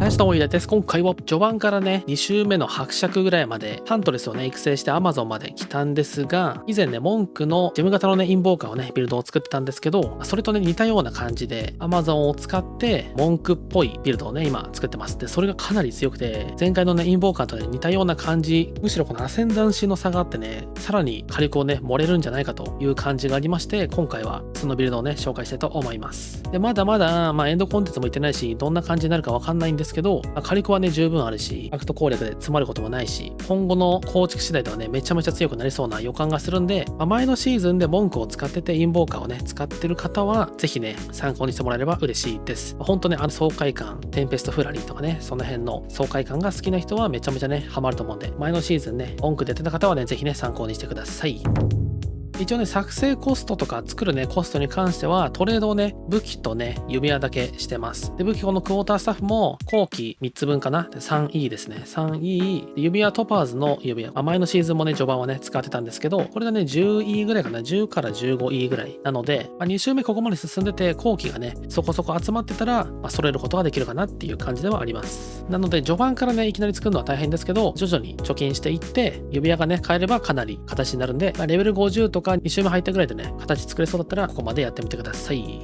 林智秀です。今回は序盤からね、2周目の伯爵ぐらいまで、ハントレスをね、育成して Amazon まで来たんですが、以前ね、文句のジェム型のね、インボーカーをね、ビルドを作ってたんですけど、それとね、似たような感じで、Amazon を使って、文句っぽいビルドをね、今作ってます。で、それがかなり強くて、前回のね、インボーカーとね、似たような感じ、むしろこのアセンダンシの差があってね、さらに火力をね、盛れるんじゃないかという感じがありまして、今回はそのビルドをね、紹介したいと思います。で、まだまだ、エンドコンテンツもいってないし、どんな感じになるかわかんないんですけど、火力はね十分あるし、ファクト攻略で詰まることもないし、今後の構築次第ではねめちゃめちゃ強くなりそうな予感がするんで、前のシーズンで文句を使っててインボーカーをね使ってる方はぜひね参考にしてもらえれば嬉しいです。本当ね爽快感、テンペストフラリーとかね、その辺の爽快感が好きな人はめちゃめちゃねハマると思うんで、前のシーズンね文句出てた方はねぜひね参考にしてください。一応ね、作成コストとか作るね、コストに関しては、トレードをね、武器とね、指輪だけしてます。で、武器このクォータースタッフも、後期3つ分かな。で 3E ですね。3E。指輪トパーズの指輪。前のシーズンもね、序盤はね、使ってたんですけど、これがね、10E ぐらいかな。10から 15E ぐらい。なので、2周目ここまで進んでて、後期がね、そこそこ集まってたら、揃えることができるかなっていう感じではあります。なので、序盤からね、いきなり作るのは大変ですけど、徐々に貯金していって、指輪がね、買えればかなり形になるんで、レベル50とか2周目入ったぐらいでね、形作れそうだったら、ここまでやってみてください。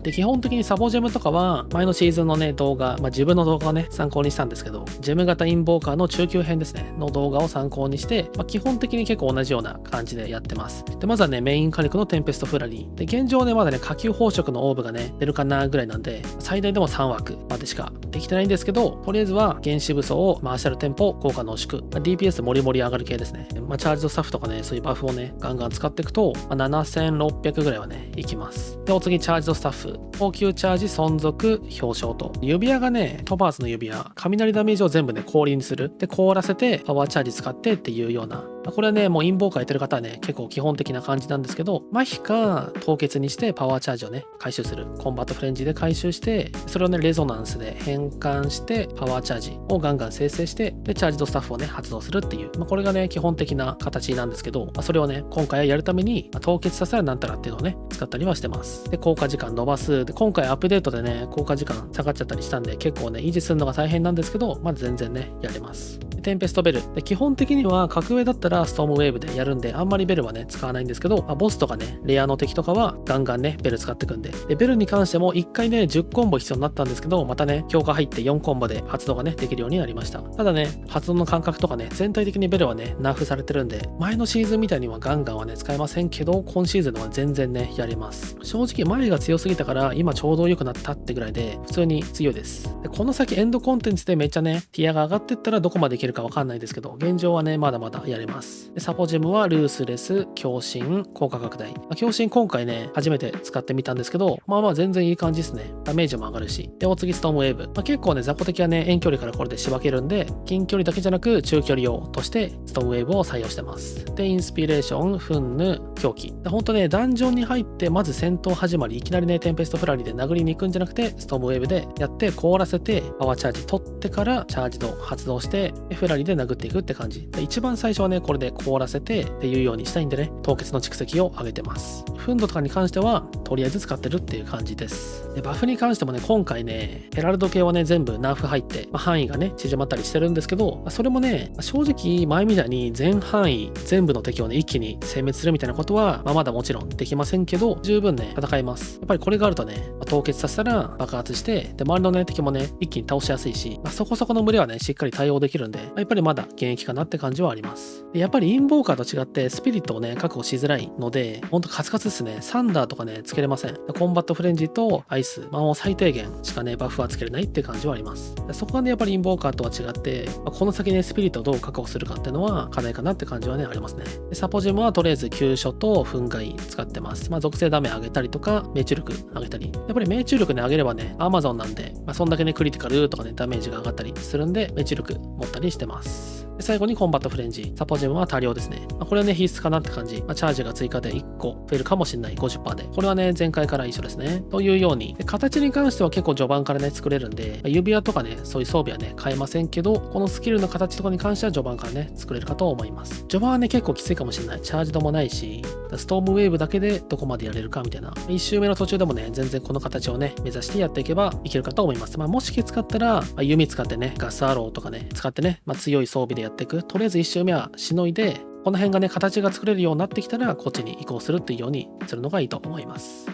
で、基本的にサボジェムとかは前のシーズンのね動画、自分の動画をね参考にしたんですけど、ジェム型インボーカーの中級編ですねの動画を参考にして、基本的に結構同じような感じでやってます。で、まずはねメイン火力のテンペストフラリーで、現状ねまだね下級宝飾のオーブがね出るかなぐらいなんで、最大でも3枠までしかできてないんですけど、とりあえずは原子武装をマーシャルテンポ効果濃縮、DPS もりもり上がる系ですね。チャージドスタッフとかねそういうバフをねガンガン使っていくと、7600ぐらいはねいきます。で、お次チャージドスタッフ、高級チャージ存続表彰と、指輪がねトパーズの指輪、雷ダメージを全部ね氷にする、で凍らせてパワーチャージ使ってっていうような、これはねもうインボーカーやってる方はね結構基本的な感じなんですけど、麻痺か凍結にしてパワーチャージをね回収する、コンバットフレンジで回収して、それをねレゾナンスで変換してパワーチャージをガンガン生成して、でチャージドスタッフをね発動するっていう、これがね基本的な形なんですけど、それをね今回はやるために、凍結させたらなんたらっていうのをね使ったりはしてます。で、効果時間伸ばす。で、今回アップデートでね効果時間下がっちゃったりしたんで、結構ね維持するのが大変なんですけど、まだ全然ねやれます。テンペストベルで、基本的には格上だったらストームウェーブでやるんで、あんまりベルはね使わないんですけど、ボスとかねレアの敵とかはガンガンねベル使ってくんで、ベルに関しても1回ね10コンボ必要になったんですけど、またね強化入って4コンボで発動がねできるようになりました。ただね発動の感覚とかね全体的にベルはねナーフされてるんで、前のシーズンみたいにはガンガンはね使えませんけど、今シーズンは全然ねやれます。正直前が強すぎたから今ちょうど良くなったってぐらいで普通に強いです。で、この先エンドコンテンツでめっちゃねティアが上がってったらどこまでいけるかわかんないですけど、現状はねまだまだやれます。で、サポジェムはルースレス、強振、効果拡大。強振今回ね初めて使ってみたんですけど、全然いい感じですね。ダメージも上がるし。で、お次ストームウェーブ、結構ね雑魚敵はね遠距離からこれで仕分けるんで、近距離だけじゃなく中距離用としてストームウェーブを採用してます。で、インスピレーション、フンヌ、狂気。ほんとねダンジョンに入ってまず戦闘始まり、いきなりねテンペストフラリーで殴りに行くんじゃなくて、ストームウェーブでやって凍らせてパワーチャージ取ってからチャージド発動してフラリーで殴っていくって感じで、一番最初はねこれで凍らせてっていうようにしたいんでね、凍結の蓄積を上げてます。フンドとかに関してはとりあえず使ってるっていう感じです。で、バフに関してもね今回ねヘラルド系はね全部ナーフ入って、範囲がね縮まったりしてるんですけど、それもね正直前みたいに全範囲全部の敵をね一気に殲滅するみたいなことは、まだもちろんできませんけど、十分ね戦えます。やっぱりこれがあるとね、凍結させたら爆発して、で周りのね敵もね一気に倒しやすいし、そこそこの群れはねしっかり対応できるんで、やっぱりまだ現役かなって感じはあります。で、やっぱりインボーカーと違ってスピリットをね確保しづらいので、ほんとカツカツですね。サンダーとかねつけれません。コンバットフレンジとアイス、もう最低限しかねバフはつけれないって感じはあります。で、そこがねやっぱりインボーカーとは違って、この先ねスピリットをどう確保するかっていうのは課題かなって感じはねありますね。で、サポジェムはとりあえず急所と憤慨使ってます。属性ダメ上げたりとか命中力上げたり、やっぱり命中力ね上げればね Amazon なんで、そんだけねクリティカルとかねダメージが上がったりするんで、命中力持ったりしてます。で、最後にコンバットフレンジ、サポジェムは多量ですね。これはね必須かなって感じ。チャージが追加で1個増えるかもしれない 50% で、これはね前回から一緒ですね。というように、で、形に関しては結構序盤からね作れるんで、指輪とかねそういう装備はね変えませんけど、このスキルの形とかに関しては序盤からね作れるかと思います。序盤はね結構きついかもしれない。チャージドもないし、ストームウェーブだけでどこまでやれるかみたいな。1周目の途中でもね、全然この形をね、目指してやっていけばいけるかと思います。もし気使ったら、弓使ってね、ガスアローとかね、使ってね、強い装備でやっていく。とりあえず1周目はしのいで、この辺がね、形が作れるようになってきたら、こっちに移行するっていうようにするのがいいと思います。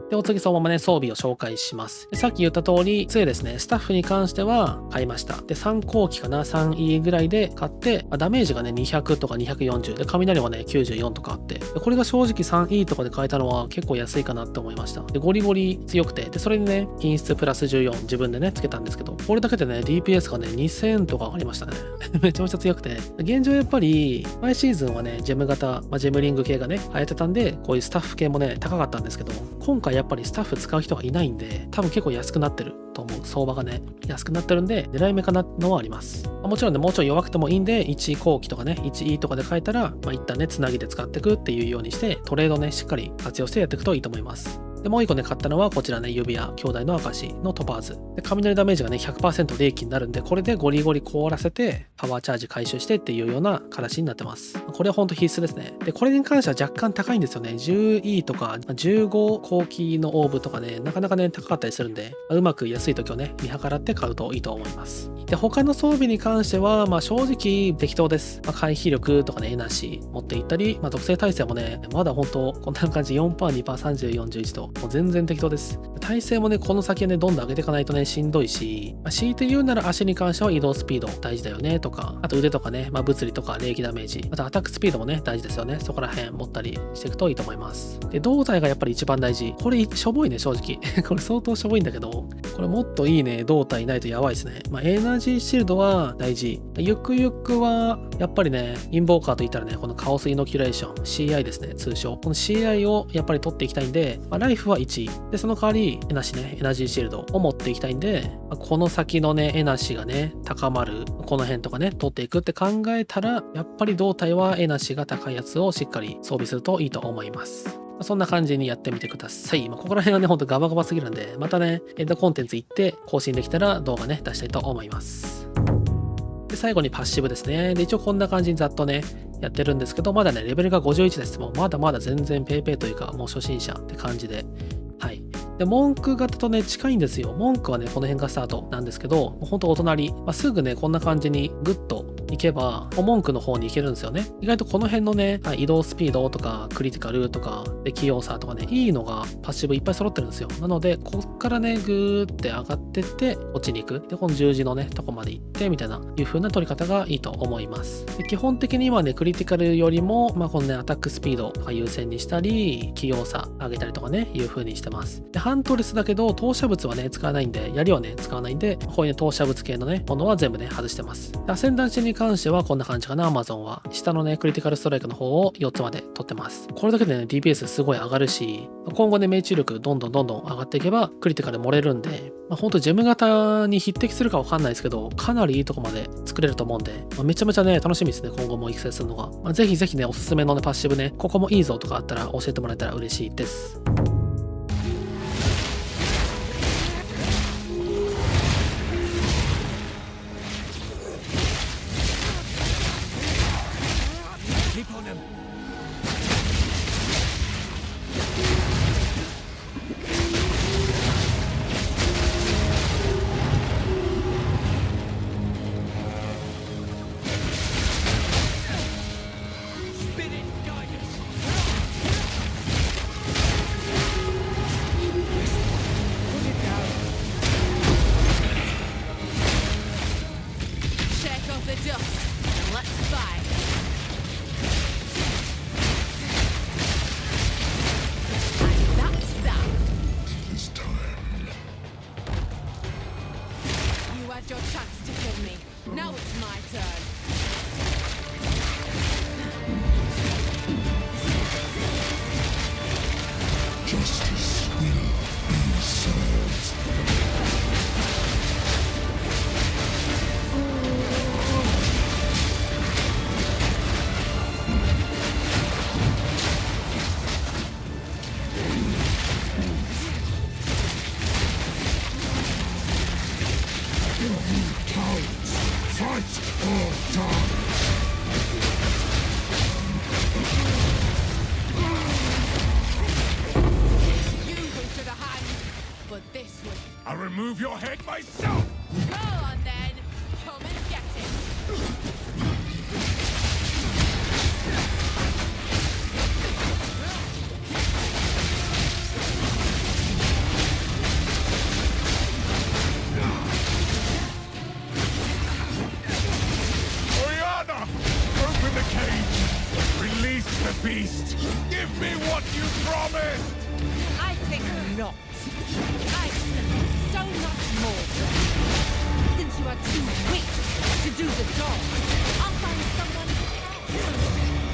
で、お次そのままね、装備を紹介します。で、さっき言った通り、杖ですね、スタッフに関しては買いました。で、3後期かな、3E ぐらいで買って、ダメージがね、200とか240で、雷もね、94とかあって、でこれが正直 3E とかで買えたのは結構安いかなって思いました。で、ゴリゴリ強くて、で、それにね、品質プラス14自分でね、つけたんですけど、これだけでね、DPS がね、2000とか上がりましたね。めちゃめちゃ強くて、現状やっぱり、前シーズンはね、ジェム型、ジェムリング系がね、流行ってたんで、こういうスタッフ系もね、高かったんですけど、今回やっぱりスタッフ使う人がいないんで、多分結構安くなってると思う。相場がね、安くなってるんで、狙い目かなのはあります。もちろんね、もうちょい弱くてもいいんで、1後期とかね、1E とかで変えたら、一旦ね、つなぎで使っていくっていうようにして、トレードね、しっかり活用してやっていくといいと思います。で、もう一個ね、買ったのはこちらね、指輪兄弟の証のトパーズ。で、雷ダメージがね、100% 冷気になるんで、これでゴリゴリ凍らせて、パワーチャージ回収してっていうような形になってます。これは本当必須ですね。で、これに関しては若干高いんですよね。10E とか、15後期のオーブとかね、なかなかね、高かったりするんで、うまく安い時をね、見計らって買うといいと思います。で、他の装備に関しては、正直適当です。回避力とかね、エナシー持っていったり、属性耐性もね、まだ本当こんな感じ 4%、2%、30、41と、もう全然適当です。耐性もね、この先はね、どんどん上げていかないとね、しんどいし、強いて言うなら足に関しては移動スピード大事だよねとか、あと腕とかね、物理とか冷気ダメージ、あとアタックスピードもね、大事ですよね。そこら辺持ったりしていくといいと思います。で、胴体がやっぱり一番大事。これ、しょぼいね、正直。これ相当しょぼいんだけど、これもっといいね、胴体ないとやばいですね。エナジーシールドは大事。ゆくゆくは、やっぱりね、インボーカーといったらね、このカオスイノキュレーション、CI ですね、通称。この CI をやっぱり取っていきたいんで、ライフは1。で、その代わり、エナシね、エナジーシールドを持っていきたいんで、この先のね、エナシがね、高まる、この辺とかね、取っていくって考えたら、やっぱり胴体はエナシが高いやつをしっかり装備するといいと思います。そんな感じにやってみてください。ここら辺はね、ほんとガバガバすぎるんで、またね、エンドコンテンツ行って更新できたら動画ね、出したいと思います。で、最後にパッシブですね。で、一応こんな感じにざっとね、やってるんですけど、まだね、レベルが51です。もうまだまだ全然ペーペーというか、もう初心者って感じで。はい。で、文句型とね、近いんですよ。文句はね、この辺がスタートなんですけど、ほんとお隣、すぐね、こんな感じにグッと行けば、文句の方に行けるんですよね。意外とこの辺のね、移動スピードとか、クリティカルとか、で、器用さとかね、いいのがパッシブいっぱい揃ってるんですよ。なので、こっからね、ぐーって上がってって、こっちに行く。で、この十字のね、とこまで行って、みたいな、いう風な取り方がいいと思います。で、基本的にはね、クリティカルよりも、このね、アタックスピードとか優先にしたり、器用さ上げたりとかね、いう風にしてます。で、ハントレスだけど、投射物はね、使わないんで、槍はね、使わないんで、こういうね、投射物系のね、ものは全部ね、外してます。で、アセンダンシに関してはこんな感じかな、Amazon は。下のね、クリティカルストライクの方を4つまで取ってます。これだけでね、DPS すごい上がるし、今後ね、命中力どんどん上がっていけば、クリティカル盛れるんで、ほんとジェム型に匹敵するかわかんないですけど、かなりいいとこまで作れると思うんで、めちゃめちゃね、楽しみですね、今後も育成するのが。ぜひぜひね、おすすめのね、パッシブね、ここもいいぞとかあったら教えてもらえたら嬉しいです。Your chance to kill me. Now it's my turn. Justice will be served. Fight or die! this way. I'll remove your head myself! Go on then. Come and get it. Oriana! Open the cage! Release the beast! Give me what you promised! I think not. I expect so much more. Since you are too weak to do the job, I'll find someone else.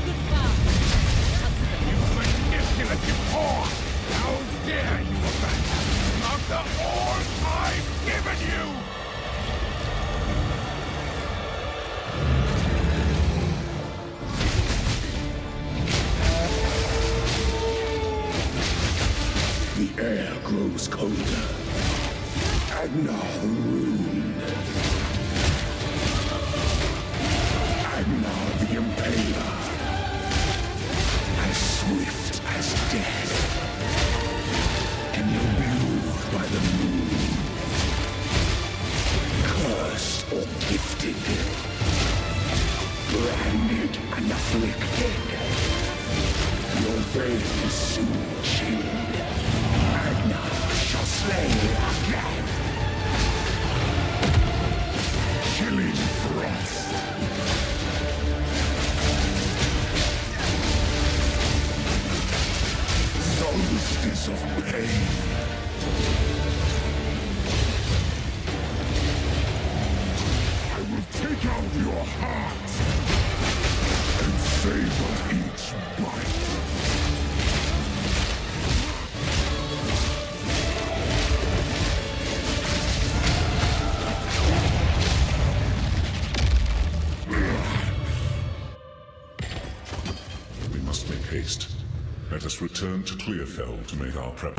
Goodbye, husband. You manipulative whore! How dare you abandon me after all I've given you! The air grows colder, and now the rune. And now the impaler, as swift as death, and imbued by the moon, cursed or gifted, branded and afflicted. Your veil is soon chilled, and now shall slay again. Killing frost. Solstice of pain. I will take out your heart and savor each bite. We must make haste. Let us return to Clearfell to make our prep.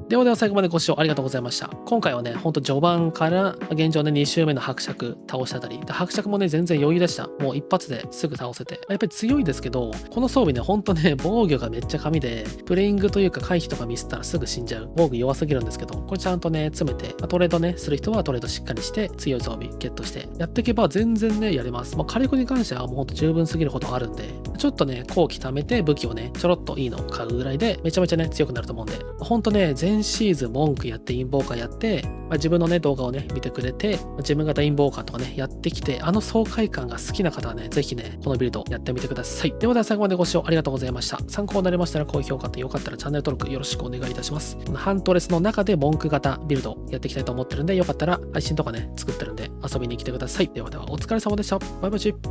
では最後までご視聴ありがとうございました。今回はね、ほんと序盤から現状ね、2周目の伯爵倒したあたり、伯爵もね、全然余裕でした。もう一発ですぐ倒せて。やっぱり強いですけど、この装備ね、ほんとね、防御がめっちゃ神で、プレイングというか回避とかミスったらすぐ死んじゃう。防御弱すぎるんですけど、これちゃんとね、詰めて、トレードね、する人はトレードしっかりして、強い装備ゲットして、やっていけば全然ね、やれます。火力に関してはもうほんと十分すぎるほどあるんで、ちょっとね、後期貯めて武器をね、ちょろっといいのを買うぐらいで、めちゃめちゃね、強くなると思うんで、ほんとね、前シーズン文句やってインボーカーやって、自分のね、動画をね、見てくれて、自分型インボーカーとかね、やってきて、あの爽快感が好きな方はね、ぜひね、このビルドやってみてください。では最後までご視聴ありがとうございました。参考になりましたら高評価とよかったらチャンネル登録よろしくお願いいたします。ハントレスの中で文句型ビルドやっていきたいと思ってるんで、よかったら配信とかね、作ってるんで遊びに来てください。ではお疲れ様でした。バイバイチ。